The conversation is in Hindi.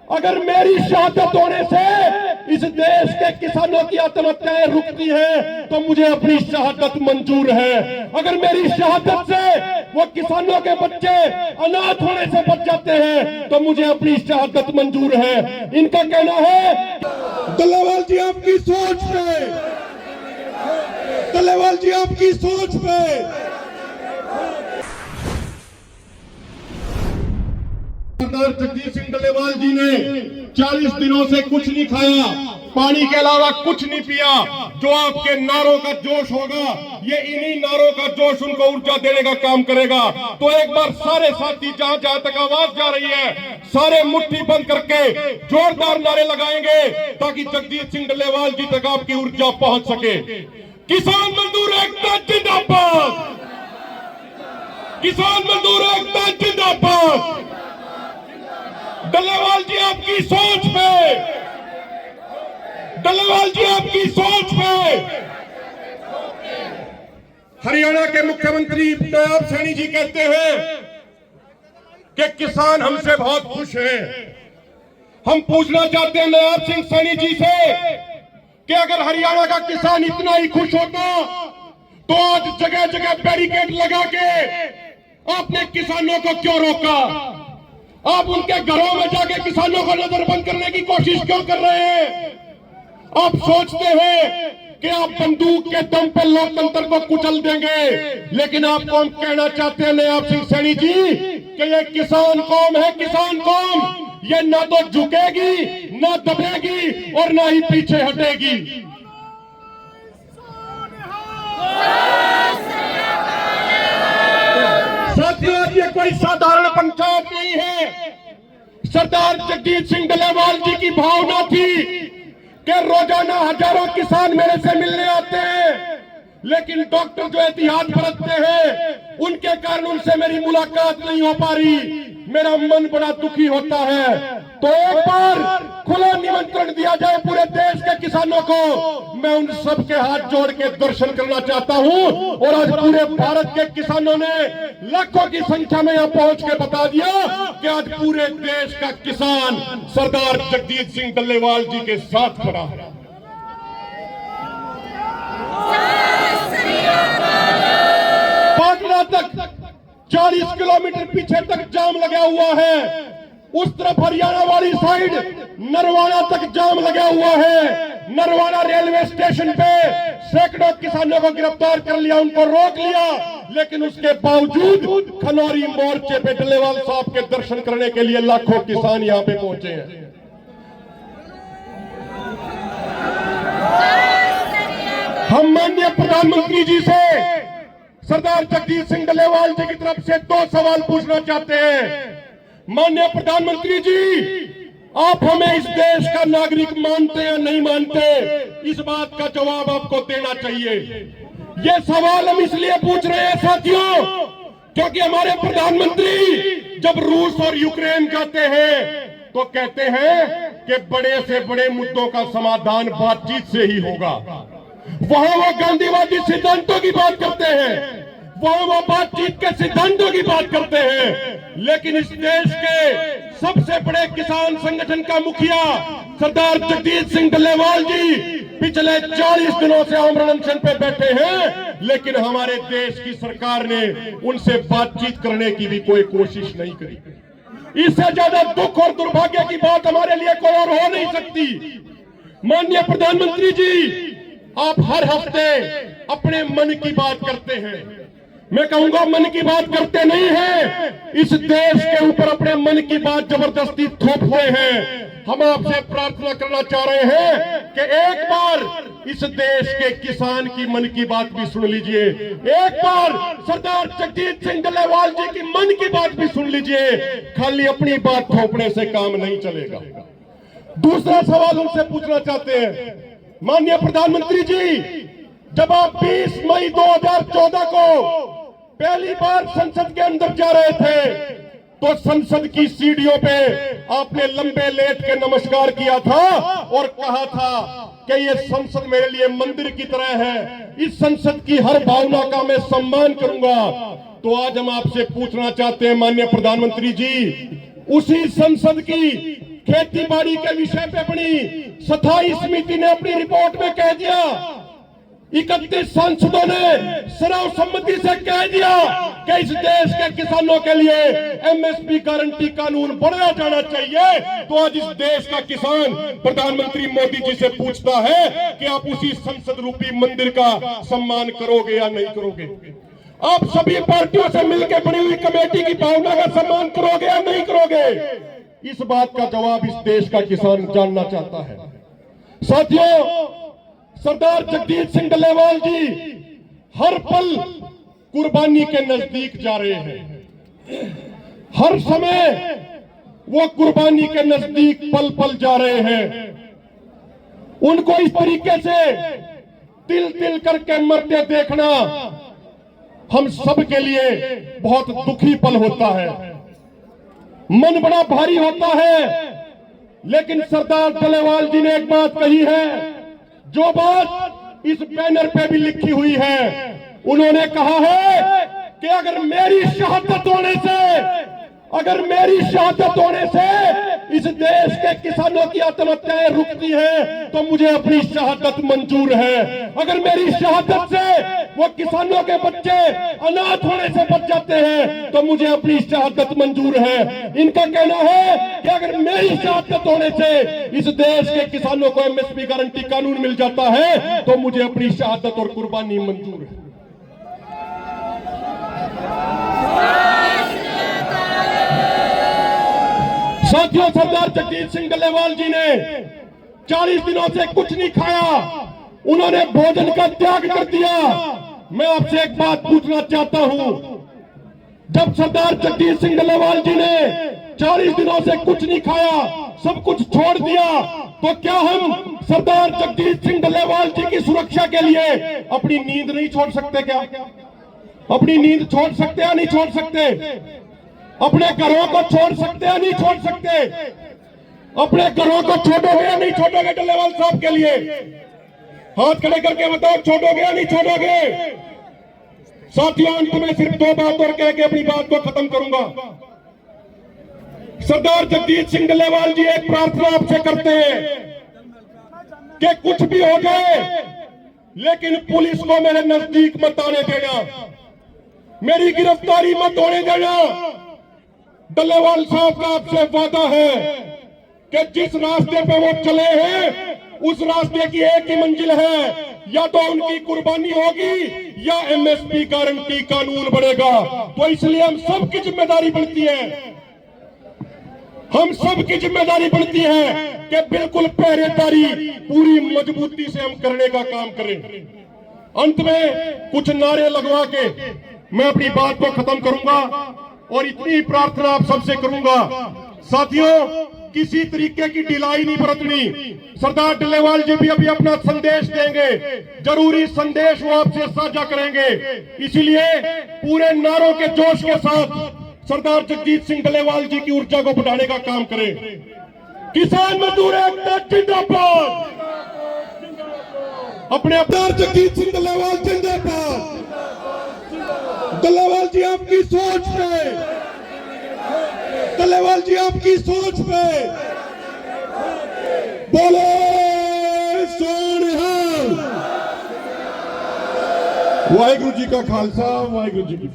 अगर मेरी शहादत होने से इस देश के किसानों की आत्महत्याएं रुकती हैं तो मुझे अपनी शहादत मंजूर है। अगर मेरी शहादत से वो किसानों के बच्चे अनाथ होने से बच जाते हैं तो मुझे अपनी शहादत मंजूर है। इनका कहना है डल्लेवाल जी आपकी सोच पे, डल्लेवाल जी आपकी सोच पे। सरदार जगदीश सिंह डल्लेवाल जी ने 40 दिनों से कुछ नहीं खाया, पानी के अलावा कुछ नहीं पिया। जो आपके नारों का जोश होगा, ये इन्हीं नारों का जोश उनको ऊर्जा देने का काम करेगा। तो एक बार सारे साथी जहां जहां तक आवाज जा रही है, सारे मुट्ठी बंद करके जोरदार नारे लगाएंगे ताकि जगदीश सिंह डल्लेवाल जी तक आपकी ऊर्जा पहुंच सके। किसान मजदूर एकता जिंदाबाद, किसान मजदूर एकता जिंदाबाद। डल्लेवाल जी आपकी सोच पे, डल्लेवाल जी आपकी सोच पे। हरियाणा के मुख्यमंत्री नायब सैनी जी कहते हैं कि किसान हमसे बहुत खुश हैं। हम पूछना चाहते हैं नायब सिंह सैनी जी से कि अगर हरियाणा का किसान इतना ही खुश होता तो आज जगह जगह बैरिकेड लगा के आपने किसानों को क्यों रोका? आप उनके घरों में जाके किसानों को नजरबंद करने की कोशिश क्यों कर रहे हैं? आप सोचते हैं कि आप बंदूक के दम पे लोकतंत्र को कुचल देंगे, लेकिन आपको हम कहना चाहते हैं नायब सिंह सैनी जी कि ये किसान कौम है, किसान कौम ये ना तो झुकेगी, ना दबेगी और ना ही पीछे हटेगी। साथियों, ये कोई साधारण पंचायत नहीं है। सरदार जगदीश सिंह डल्लेवाल जी की भावना थी कि रोजाना हजारों किसान मेरे से मिलने आते हैं, लेकिन डॉक्टर जो एहतियात बरतते हैं उनके कारण उनसे मेरी मुलाकात नहीं हो पा रही। मेरा मन बड़ा दुखी होता है। तो एक बार खुला निमंत्रण दिया जाए पूरे देश के किसानों को। मैं उन सब के हाथ जोड़ के दर्शन करना चाहता हूं। और आज पूरे भारत के किसानों ने लाखों की संख्या में यहां पहुंच के बता दिया कि आज पूरे देश का किसान सरदार जगदीश सिंह डल्लेवाल जी के साथ खड़ा है। पाटना तक 40 किलोमीटर पीछे तक जाम लगा हुआ है। उस तरफ हरियाणा वाली साइड नरवाना तक जाम लगा हुआ है। नरवाना रेलवे स्टेशन पे सैकड़ों किसानों को गिरफ्तार कर लिया, उनको रोक लिया, लेकिन उसके बावजूद खनौरी मोर्चे पे डल्लेवाल साहब के दर्शन करने के लिए लाखों किसान यहां पे पहुंचे हैं। हम माननीय प्रधानमंत्री जी से सरदार जगदीश सिंह डल्लेवाल जी की तरफ से 2 सवाल पूछना चाहते हैं। माननीय प्रधानमंत्री जी, आप हमें इस देश का नागरिक मानते या नहीं मानते, इस बात का जवाब आपको देना चाहिए। ये सवाल हम इसलिए पूछ रहे हैं साथियों, क्योंकि हमारे प्रधानमंत्री जब रूस और यूक्रेन जाते हैं तो कहते हैं कि बड़े से बड़े मुद्दों का समाधान बातचीत से ही होगा। वहां वो गांधीवादी सिद्धांतों की बात करते हैं, वहां वो बातचीत के सिद्धांतों की बात करते हैं, लेकिन इस देश के सबसे बड़े किसान संगठन का मुखिया सरदार जगदीश सिंह डल्लेवाल जी पिछले 40 दिनों से आमरण अनशन पे बैठे हैं, लेकिन हमारे देश की सरकार ने उनसे बातचीत करने की भी कोई कोशिश नहीं करी। इससे ज्यादा दुख और दुर्भाग्य की बात हमारे लिए कोई और हो नहीं सकती। माननीय प्रधानमंत्री जी, आप हर हफ्ते अपने मन की बात करते हैं। मैं कहूंगा मन की बात करते नहीं हैं, इस देश के ऊपर अपने मन की बात जबरदस्ती थोपते हैं। हम आपसे प्रार्थना करना चाह रहे हैं कि एक बार इस देश के किसान की मन की बात भी सुन लीजिए, एक बार सरदार जगदीश सिंह डल्लेवाल जी की मन की बात भी सुन लीजिए। खाली अपनी बात थोपने से काम नहीं चलेगा। दूसरा सवाल उनसे पूछना चाहते हैं, माननीय प्रधानमंत्री जी, जब आप 20 मई 2014 को पहली बार संसद के अंदर जा रहे थे तो संसद की सीढ़ियों पे आपने लंबे लेट के नमस्कार किया था और कहा था कि ये संसद मेरे लिए मंदिर की तरह है, इस संसद की हर भावना का मैं सम्मान करूंगा। तो आज हम आपसे पूछना चाहते हैं माननीय प्रधानमंत्री जी, उसी संसद की खेती बाड़ी के विषय पे अपनी स्थायी समिति ने अपनी रिपोर्ट में कह दिया, 31 सांसदों ने सर्वसम्मति से कह दिया कि इस देश के किसानों के लिए एमएसपी गारंटी कानून बनाया जाना चाहिए। तो आज इस देश का किसान प्रधानमंत्री मोदी जी से पूछता है कि आप उसी संसद रूपी मंदिर का सम्मान करोगे या नहीं करोगे? आप सभी पार्टियों से मिलकर बनी हुई कमेटी की भावना का सम्मान करोगे या नहीं करोगे? इस बात का जवाब इस देश का किसान जानना चाहता है। साथियों, सरदार जगजीत सिंह डल्लेवाल जी हर पल कुर्बानी के नजदीक जा रहे हैं। हर समय वो कुर्बानी के नजदीक पल पल जा रहे हैं। उनको इस तरीके से तिल तिल करके मरते देखना हम सब के लिए बहुत दुखी पल होता है, मन बड़ा भारी होता है। लेकिन सरदार डल्लेवाल जी ने एक बात कही है, जो बात इस बैनर पे भी लिखी हुई है। उन्होंने कहा है कि अगर मेरी शहादत होने से इस देश के किसानों की आत्महत्याएं रुकती हैं तो मुझे अपनी शहादत मंजूर है। अगर मेरी शहादत से वो किसानों के बच्चे अनाथ होने से बच जाते हैं तो मुझे अपनी शहादत मंजूर है। इनका कहना है कि अगर मेरी शहादत होने से इस देश के किसानों को एमएसपी गारंटी कानून मिल जाता है तो मुझे अपनी शहादत और कुर्बानी मंजूर है। साथियों, सरदार जगजीत सिंह डल्लेवाल जी ने 40 दिनों से कुछ नहीं खाया, उन्होंने भोजन का त्याग कर दिया। मैं आपसे एक बात पूछना चाहता हूं, जब सरदार जगजीत सिंह डल्लेवाल जी ने 40 दिनों से कुछ नहीं खाया, सब कुछ छोड़ दिया, तो क्या हम सरदार जगजीत सिंह डल्लेवाल जी की सुरक्षा के लिए अपनी नींद नहीं छोड़ सकते? क्या अपनी नींद छोड़ सकते या नहीं छोड़ सकते? अपने घरों को छोड़ सकते या नहीं छोड़ सकते? अपने घरों को छोड़ोगे या नहीं छोड़ोगे? डल्लेवाल साहब के लिए हाथ खड़े करके बताओ, छोड़ोगे या नहीं छोड़ोगे? साथियों, अंत में सिर्फ 2 बात और कह के अपनी बात को खत्म करूंगा। सरदार जगजीत सिंह डल्लेवाल जी एक प्रार्थना आपसे करते हैं कि कुछ भी हो जाए लेकिन पुलिस को मेरे नजदीक मत आने देना, मेरी गिरफ्तारी मत होने देना। डल्लेवाल साहब का आपसे वादा है कि जिस रास्ते पे वो चले हैं उस रास्ते की एक ही मंजिल है, या तो उनकी कुर्बानी होगी या एमएसपी गारंटी कानून बढ़ेगा। तो इसलिए हम सबकी जिम्मेदारी बनती है कि बिल्कुल पहरेदारी पूरी मजबूती से हम करने का काम करें। अंत में कुछ नारे लगवा के मैं अपनी बात को खत्म करूंगा और इतनी प्रार्थना आप सबसे करूंगा। साथियों, किसी तरीके की ढिलाई नहीं बरतनी। सरदार डल्लेवाल जी भी अभी अपना संदेश देंगे, जरूरी संदेश वो आपसे साझा करेंगे। इसीलिए पूरे नारों के जोश के साथ सरदार जगजीत सिंह डल्लेवाल जी की ऊर्जा को बढ़ाने का काम करें। किसान मजदूर एकता जिंदाबाद, अपने सरदार जगजीत सिंह डल्लेवाल जिंदाबाद। डल्लेवाल जी आपकी सोच पे, डल्लेवाल जी आपकी सोच पे बोले सोनिहाल। वाहिगुरु जी का खालसा, वाहिगुरु जी की